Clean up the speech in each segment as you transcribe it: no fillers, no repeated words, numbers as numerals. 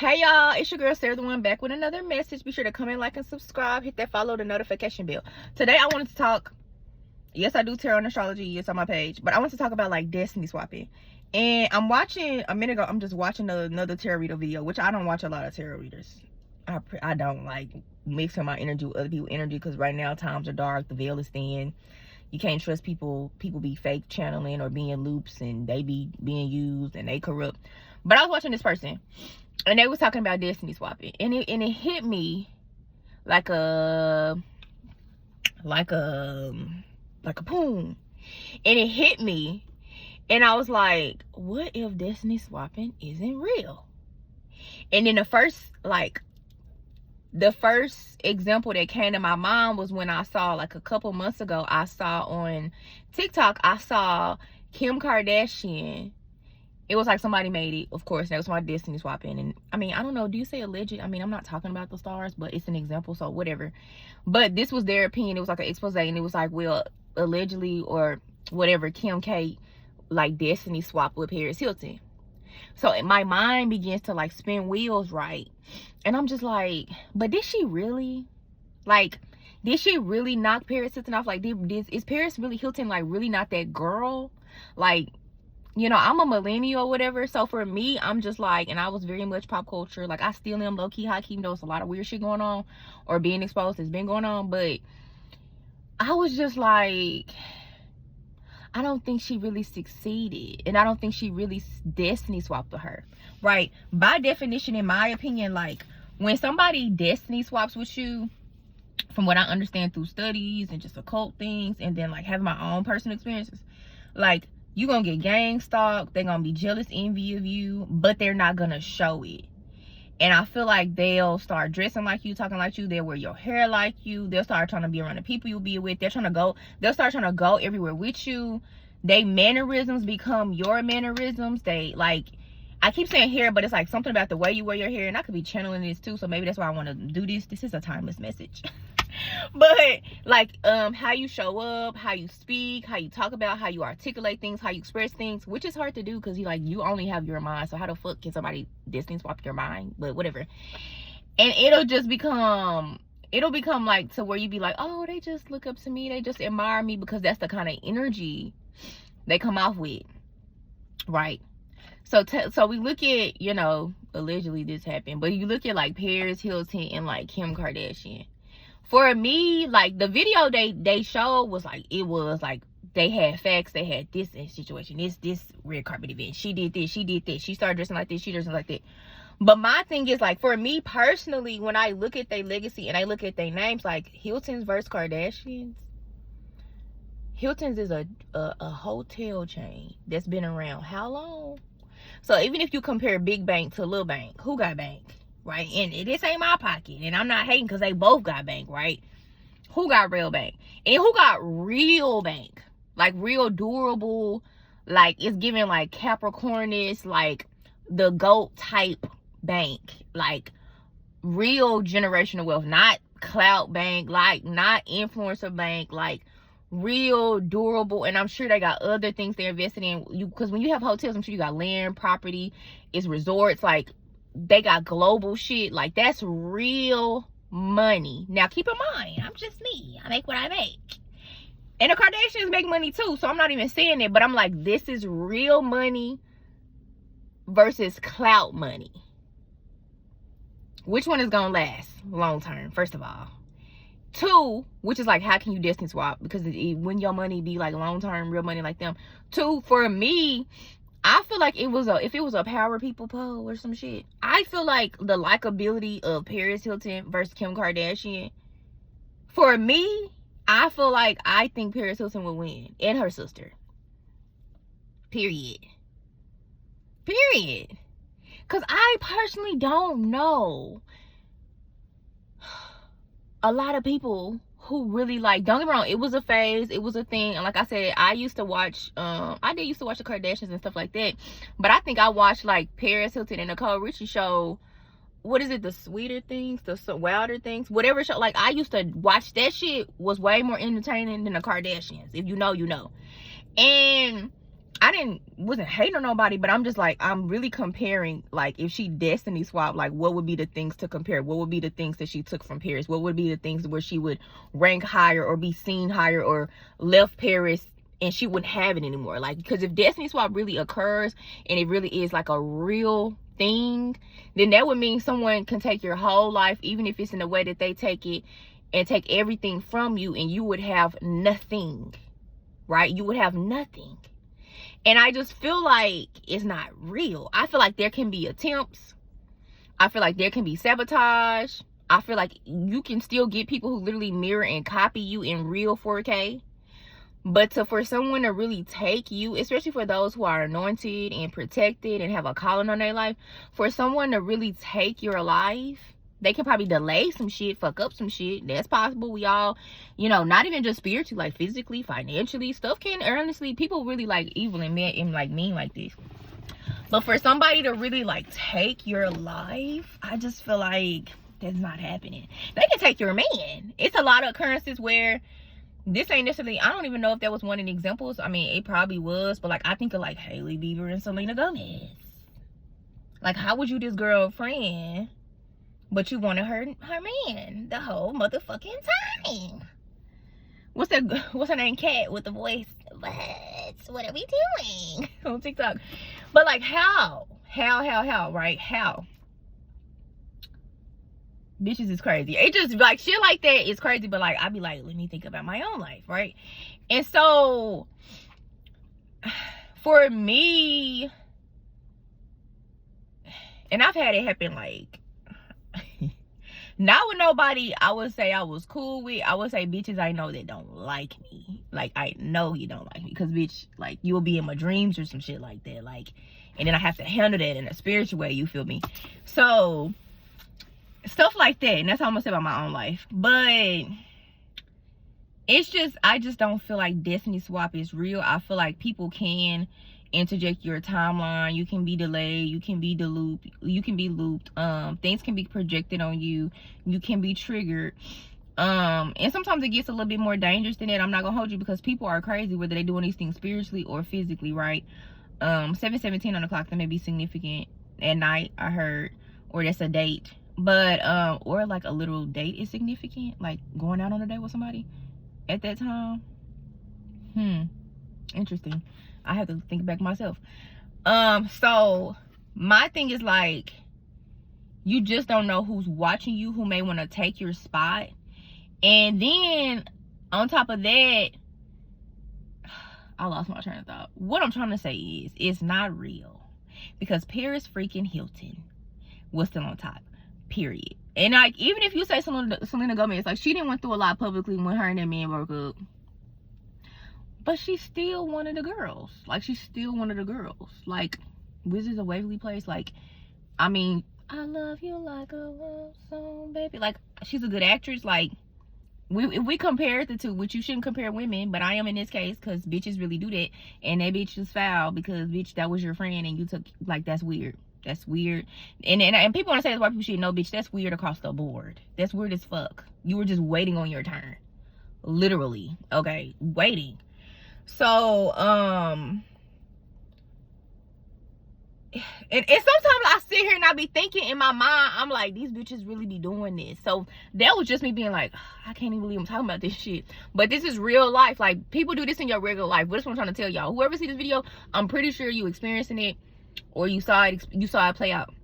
Hey y'all, it's your girl Sarah, the one, back with another message. Be sure to comment, like, and subscribe. Hit that follow, the notification bell. Today I wanted to talk, yes, I do tarot and astrology, yes, on my page, but I want to talk about like destiny swapping. And I'm watching, a minute ago, I'm just watching another tarot reader video, which I don't watch a lot of tarot readers. I don't like mixing my energy with other people's energy, because right now times are dark, the veil is thin. You can't trust people. People be fake channeling or being loops, and they be being used, and they corrupt. But I was watching this person, and they was talking about destiny swapping, and it hit me like a boom, and it hit me, and I was like, what if destiny swapping isn't real? And then the first example that came to my mind was when I saw, like a couple months ago, I saw on TikTok, I saw Kim Kardashian. It was like somebody made it, of course. That was my destiny swapping. And I mean, I don't know, do you say alleged? I mean, I'm not talking about the stars, but it's an example, so whatever. But this was their opinion. It was like an expose, and it was like, well, allegedly or whatever, Kim K like destiny swap with Paris Hilton. So my mind begins to like spin wheels, right? And I'm just like, but did she really? Like, did she really knock Paris Hilton off? Like, is Paris really Hilton like really not that girl? Like, you know, I'm a millennial or whatever, so for me, I'm just like, and I was very much pop culture, like I still am low-key, high-key, even though it's a lot of weird shit going on, or being exposed has been going on, but I was just like, I don't think she really succeeded, and I don't think she really destiny swapped with her, right? By definition, in my opinion, like, when somebody destiny swaps with you, from what I understand through studies and just occult things, and then like having my own personal experiences, like, you're gonna get gang stalked, they're gonna be jealous, envy of you, but they're not gonna show it. And I feel like they'll start dressing like you, talking like you, they'll wear your hair like you, they'll start trying to be around the people you'll be with, they'll start trying to go everywhere with you. They mannerisms become your mannerisms. They, like, I keep saying hair, but it's like something about the way you wear your hair, and I could be channeling this too, so maybe that's why I want to do this. This is a timeless message. But like, how you show up, how you speak, how you talk about, how you articulate things, how you express things, which is hard to do because you only have your mind, so how the fuck can somebody destiny swap your mind? But whatever. And it'll become like to where you be like, oh, they just look up to me, they just admire me, because that's the kind of energy they come off with, right? So we look at, you know, allegedly this happened, but you look at like Paris Hilton and like Kim Kardashian. For me, like, the video they showed was like, it was like they had facts, they had this situation, this red carpet event, she did this, she started dressing like this, she dressing like that. But my thing is, like, for me personally, when I look at their legacy and I look at their names, like Hilton's versus Kardashians, Hilton's is a hotel chain that's been around how long? So even if you compare Big Bank to Lil Bank, who got bank? Right? And this ain't my pocket, and I'm not hating because they both got bank, right? Who got real bank? And who got real bank? Like real durable, like it's giving like Capricornus, like the GOAT type bank, like real generational wealth, not clout bank, like not influencer bank, like real durable. And I'm sure they got other things they're invested in. Because when you have hotels, I'm sure you got land, property, it's resorts, like they got global shit. Like, that's real money. Now keep in mind, I'm just me, I make what I make, and the Kardashians make money too, so I'm not even saying it, but I'm like, this is real money versus clout money. Which one is gonna last long term, first of all? Two, which is like, how can you destiny swap? Because when your money be like long term real money like them. Two, for me, I feel like if it was a power people poll or some shit, I feel like the likability of Paris Hilton versus Kim Kardashian, for me, I feel like I think Paris Hilton would win, and her sister. Period. Because I personally don't know a lot of people who really, like, don't get me wrong, it was a phase, it was a thing, and like I said, I used to watch the Kardashians and stuff like that, but I think I watched like Paris Hilton and Nicole Richie show, what is it, the Sweeter Things, the Wilder Things, whatever show. Like, I used to watch that shit, was way more entertaining than the Kardashians. If you know, you know. And wasn't hating on nobody, but I'm just like, I'm really comparing, like, if she destiny swap, like, what would be the things to compare? What would be the things that she took from Paris? What would be the things where she would rank higher or be seen higher, or left Paris and she wouldn't have it anymore? Like, because if destiny swap really occurs and it really is like a real thing, then that would mean someone can take your whole life, even if it's in the way that they take it, and take everything from you, and you would have nothing, right? You would have nothing. And I just feel like it's not real. I feel like there can be attempts. I feel like there can be sabotage. I feel like you can still get people who literally mirror and copy you in real 4K. But for someone to really take you, especially for those who are anointed and protected and have a calling on their life, for someone to really take your life, they can probably delay some shit, fuck up some shit. That's possible. We all, you know, not even just spiritually, like physically, financially, stuff can, honestly, people really like evil and mean like this. But for somebody to really like take your life, I just feel like that's not happening. They can take your man. It's a lot of occurrences where this ain't necessarily, I don't even know if that was one of the examples. I mean, it probably was, but like, I think of like Hailey Bieber and Selena Gomez. Like, how would you this girlfriend, but you wanted her man the whole motherfucking time? What's her name? Cat with the voice. What are we doing on TikTok? But like, how, right? How? Bitches is crazy. It just like shit like that is crazy. But like, I be like, let me think about my own life, right? And so for me, and I've had it happen like not with nobody I would say I was cool with. I would say bitches I know that don't like me. Like, I know you don't like me, because bitch, like, you'll be in my dreams or some shit like that. Like, and then I have to handle that in a spiritual way, you feel me? So stuff like that. And that's how I'm gonna say about my own life. But it's just, I just don't feel like destiny swap is real. I feel like people can interject your timeline. You can be delayed, you can be looped, things can be projected on you, you can be triggered, and sometimes it gets a little bit more dangerous than that. I'm not gonna hold you, because people are crazy, whether they're doing these things spiritually or physically, right? 7:17 on the clock, that may be significant at night, I heard, or that's a date. But or like a literal date is significant, like going out on a date with somebody at that time. Interesting. I have to think back myself. So my thing is like, you just don't know who's watching you, who may want to take your spot. And then on top of that, I lost my train of thought. What I'm trying to say is, it's not real, because Paris freaking Hilton was still on top, period. And like, even if you say Selena Gomez, like, she didn't went through a lot publicly when her and that man broke up, but she's still one of the girls. Like, she's still one of the girls. Like, Wizards of Waverly Place. Like, I mean, I love you like a love song, baby. Like, she's a good actress. Like, if we compare the two, which you shouldn't compare women, but I am in this case, because bitches really do that. And that bitch was foul, because bitch, that was your friend and you took, like, that's weird. That's weird. And people want to say that's why people should know, bitch, that's weird across the board. That's weird as fuck. You were just waiting on your turn. Literally. Okay, waiting. So and sometimes I sit here and I be thinking in my mind, I'm like, these bitches really be doing this. So that was just me being like, I can't even believe I'm talking about this shit. But this is real life. Like, people do this in your regular life. But that's what I'm trying to tell y'all. Whoever see this video, I'm pretty sure you experiencing it, or you saw it play out.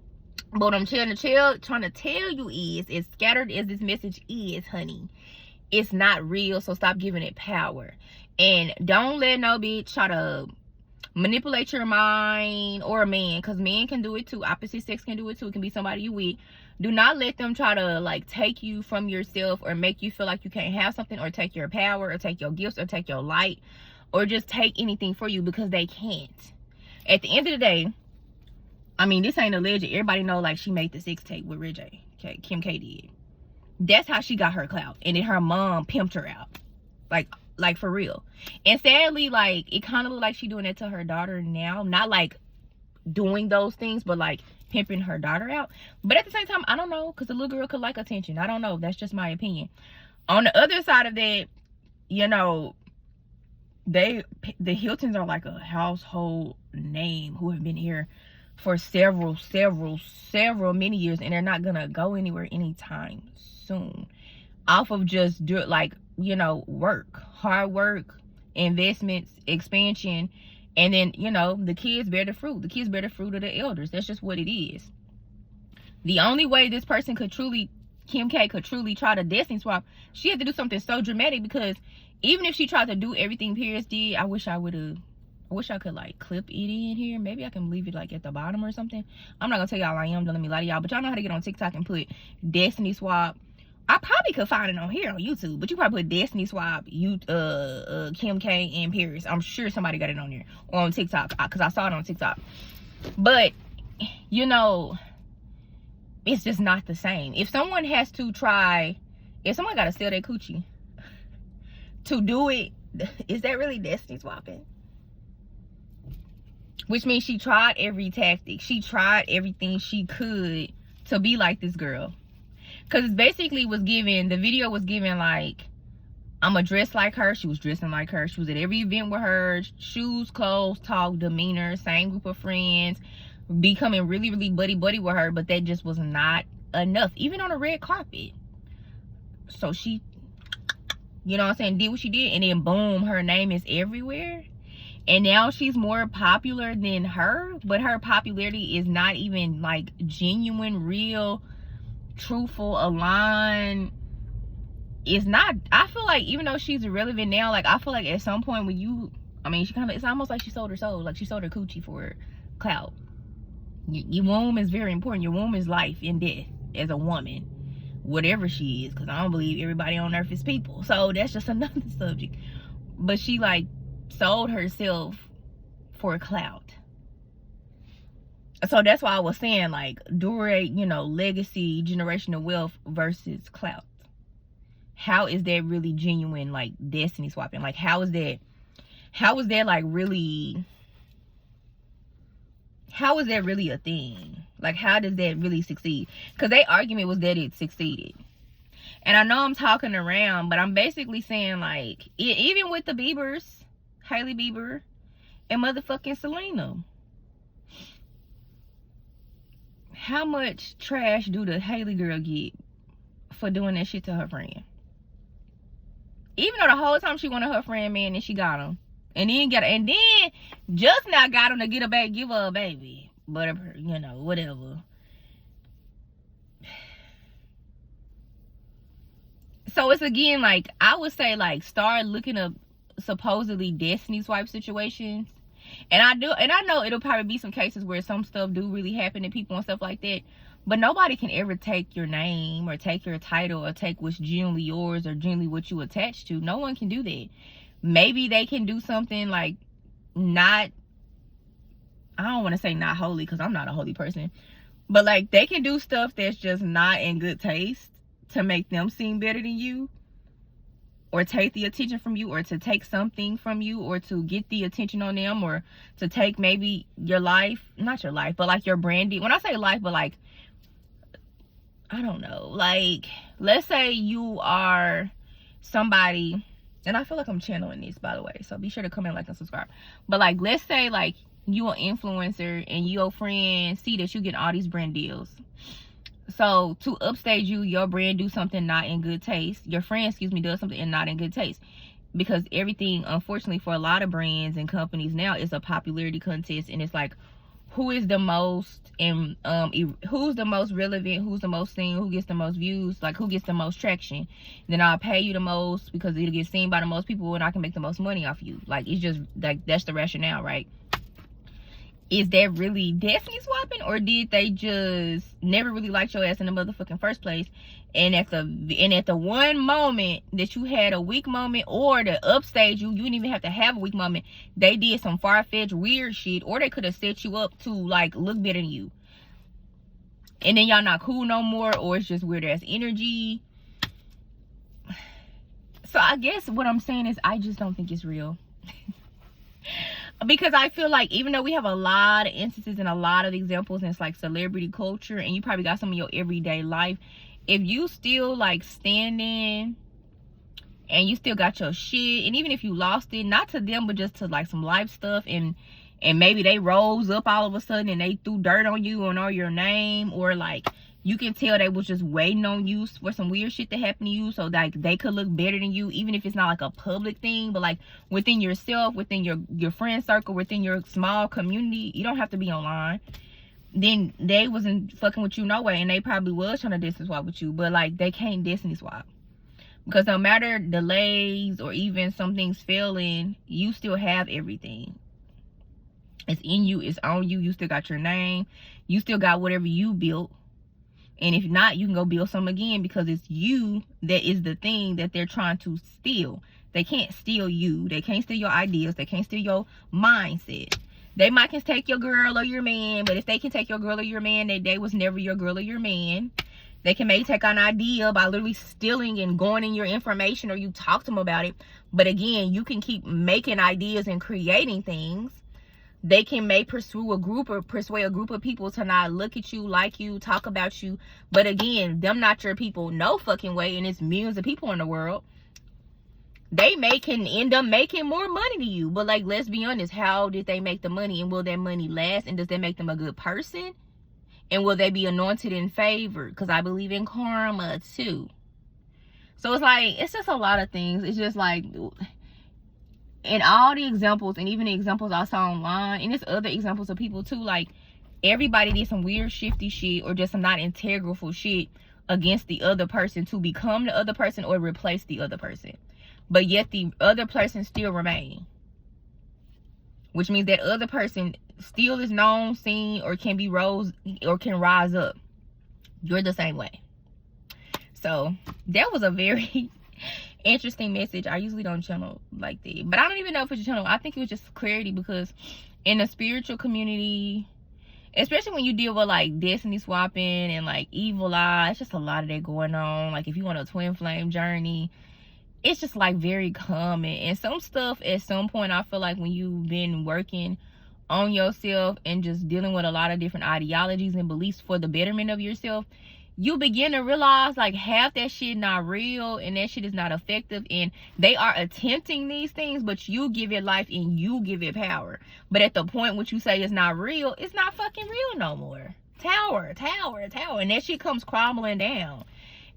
But what I'm trying to tell you is, as scattered as this message is, honey, it's not real. So stop giving it power. And don't let no bitch try to manipulate your mind, or a man, because men can do it too. Opposite sex can do it too. It can be somebody you with. Do not let them try to like take you from yourself, or make you feel like you can't have something, or take your power, or take your gifts, or take your light, or just take anything for you, because they can't. At the end of the day, I mean, this ain't alleged. Everybody know, like, she made the sex tape with Ray J. Okay, Kim K did. That's how she got her clout. And then her mom pimped her out. Like for real. And sadly, like, it kind of look like she doing it to her daughter now. Not like doing those things, but like pimping her daughter out. But at the same time, I don't know, because the little girl could like attention. I don't know. That's just my opinion. On the other side of that, you know, the Hiltons are like a household name who have been here for several many years, and they're not gonna go anywhere anytime soon off of just like, you know, hard work, investments, expansion, and then, you know, the kids bear the fruit of the elders. That's just what it is. The only way this person could truly, Kim K could truly try to destiny swap, she had to do something so dramatic, because even if she tried to do everything Paris did, I wish I could like clip it in here. Maybe I can leave it like at the bottom or something. I'm not gonna tell y'all I am, don't let me lie to y'all, but y'all know how to get on TikTok and put destiny swap. I probably could find it on here on YouTube, but you probably put destiny swap, Kim K and Paris. I'm sure somebody got it on there or on TikTok, because I saw it on TikTok. But you know, it's just not the same. If someone has to try, if someone got to steal their coochie to do it, is that really destiny swapping? Which means she tried every tactic. She tried everything she could to be like this girl. Because it basically was given, the video was given like, I'm going to dress like her. She was dressing like her. She was at every event with her. Shoes, clothes, talk, demeanor, same group of friends. Becoming really buddy with her, but that just was not enough, even on a red carpet. So she, you know what I'm saying, did what she did, and then boom, her name is everywhere, and now she's more popular than her, but her popularity is not even like genuine, real, truthful, aligned. It's not. I feel like even though she's irrelevant now, like I feel like at some point when you, I mean, she kind of, it's almost like she sold her soul, like she sold her coochie for clout. Your womb is very important. Your womb is life and death as a woman, whatever she is, because I don't believe everybody on earth is people. So that's just another subject. But she like sold herself for clout. So that's why I was saying like durate, you know, legacy, generational wealth versus clout. How is that really genuine, like destiny swapping? Like how is that like really, how is that really a thing? Like how does that really succeed? Because their argument was that it succeeded. And I know I'm talking around, but I'm basically saying like, even with the Biebers, Hailey Bieber and motherfucking Selena, how much trash do the Hailey girl get for doing that shit to her friend? Even though the whole time she wanted her friend man and she got him. And then just now got him to get her back, give her a baby. But, you know, whatever. So it's again like, I would say like start looking up supposedly destiny swipe situations. And I know it'll probably be some cases where some stuff do really happen to people and stuff like that. But nobody can ever take your name or take your title or take what's genuinely yours or genuinely what you attach to. No one can do that. Maybe they can do something like not, I don't want to say not holy because I'm not a holy person. But like they can do stuff that's just not in good taste to make them seem better than you. Or take the attention from you, or to take something from you, or to get the attention on them, or to take maybe your life, not your life, but like your branding. When I say life, but like, I don't know, like, let's say you are somebody, and I feel like I'm channeling this, by the way, so be sure to comment, like, and subscribe. But like, let's say like you an influencer and your friends see that you get all these brand deals. So to upstage you, your brand do something not in good taste. Your friend, does something not in good taste. Because everything, unfortunately, for a lot of brands and companies now is a popularity contest. And it's like, who is the most, and who's the most relevant, who's the most seen, who gets the most views, like who gets the most traction. Then I'll pay you the most because it'll get seen by the most people and I can make the most money off you. Like, it's just, like, that's the rationale, right? Is that really destiny swapping, or did they just never really like your ass in the motherfucking first place? And at the one moment that you had a weak moment, or to upstage you, you didn't even have to have a weak moment. They did some far-fetched weird shit, or they could have set you up to like look better than you. And then y'all not cool no more, or it's just weird ass energy. So I guess what I'm saying is I just don't think it's real. Because I feel like even though we have a lot of instances and a lot of examples and it's like celebrity culture, and you probably got some in your everyday life, if you still like standing and you still got your shit, and even if you lost it, not to them but just to like some life stuff, and maybe they rose up all of a sudden and they threw dirt on you and on your name, or like you can tell they was just waiting on you for some weird shit to happen to you so like they could look better than you, even if it's not like a public thing, but like within yourself, within your friend circle, within your small community. You don't have to be online. Then they wasn't fucking with you no way, and they probably was trying to destiny swap with you, but like they can't destiny swap, because no matter delays or even some things failing, you still have everything. It's in you, it's on you. You still got your name, you still got whatever you built, and if not, you can go build some again, because it's you that is the thing that they're trying to steal. They can't steal you, they can't steal your ideas, they can't steal your mindset. They might can take your girl or your man, but if they can take your girl or your man, they was never your girl or your man. They can maybe take an idea by literally stealing and going in your information, or you talk to them about it. But again, you can keep making ideas and creating things. They can persuade a group of people to not look at you, like you, talk about you. But again, them not your people no fucking way, and it's millions of people in the world. They can end up making more money to you, but like, let's be honest, how did they make the money, and will that money last, and does that make them a good person, and will they be anointed and favored? Because I believe in karma too. So it's like, it's just a lot of things. It's just like, in all the examples, and even the examples I saw online, and there's other examples of people too, like everybody did some weird shifty shit or just some not integral shit against the other person to become the other person or replace the other person. But yet the other person still remain, which means that other person still is known, seen, or can rise up. You're the same way. So that was a very interesting message. I usually don't channel like that, but I don't even know if it's a channel. I think it was just clarity, because in the spiritual community, especially when you deal with like destiny swapping and like evil eye, it's just a lot of that going on. Like if you want a twin flame journey, it's just like very common. And some stuff at some point, I feel like when you've been working on yourself and just dealing with a lot of different ideologies and beliefs for the betterment of yourself, you begin to realize like half that shit not real, and that shit is not effective, and they are attempting these things, but you give it life and you give it power. But at the point which you say it's not real, it's not fucking real no more. Tower, and that shit comes crumbling down.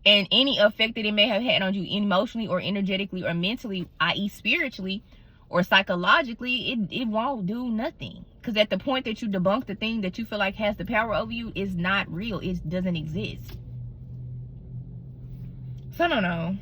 And any effect that it may have had on you emotionally or energetically or mentally, i.e. spiritually or psychologically, it won't do nothing. Because at the point that you debunk the thing that you feel like has the power over you, is not real. It doesn't exist. So I don't know.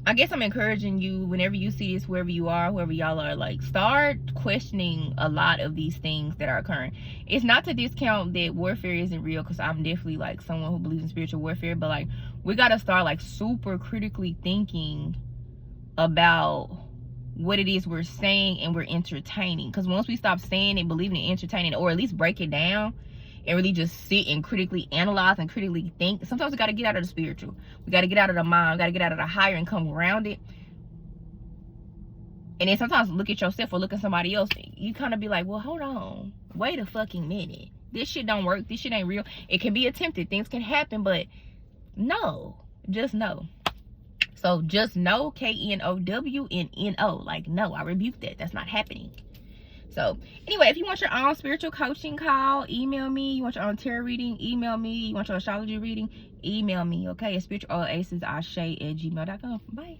I guess I'm encouraging you, whenever you see this, wherever you are, whoever y'all are, like, start questioning a lot of these things that are occurring. It's not to discount that warfare isn't real, because I'm definitely like someone who believes in spiritual warfare, but like, we gotta start like super critically thinking about what it is we're saying and we're entertaining. Because once we stop saying and believing and entertaining, or at least break it down and really just sit and critically analyze and critically think, sometimes we got to get out of the spiritual, we got to get out of the mind, we got to get out of the higher and come grounded. And then sometimes look at yourself or look at somebody else, you kind of be like, well, hold on, wait a fucking minute, this shit don't work, this shit ain't real. It can be attempted, things can happen, but no, just know. So just know, KNOWNNO, like no, I rebuke that. That's not happening. So anyway, if you want your own spiritual coaching call, email me. You want your own tarot reading, email me. You want your astrology reading, email me. Okay, it's spiritualoasisase@gmail.com. Bye.